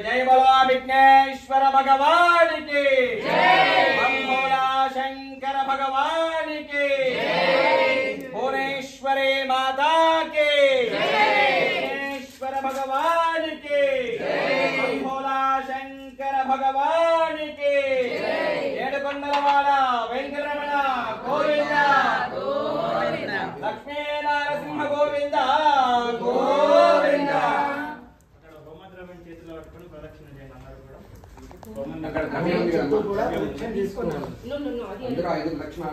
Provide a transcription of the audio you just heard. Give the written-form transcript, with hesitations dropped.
जय बोलो विघ्नेश्वर भगवान की भोला शंकर भगवान की भुवनेश्वरी माता की विघ्नेश्वर भगवान की भोला शंकर भगवान की ఏడుకొండలవాడ వెంకటరమణ గోవింద లక్ష్మీ నరసింహ గోవింద గోవింద హోమద్రవ్యం చేతిలో పట్టుకొని ప్రదక్షిణ చేయండి అందరూ కూడా. అక్కడ తీసుకున్నాను. 5 లక్షలు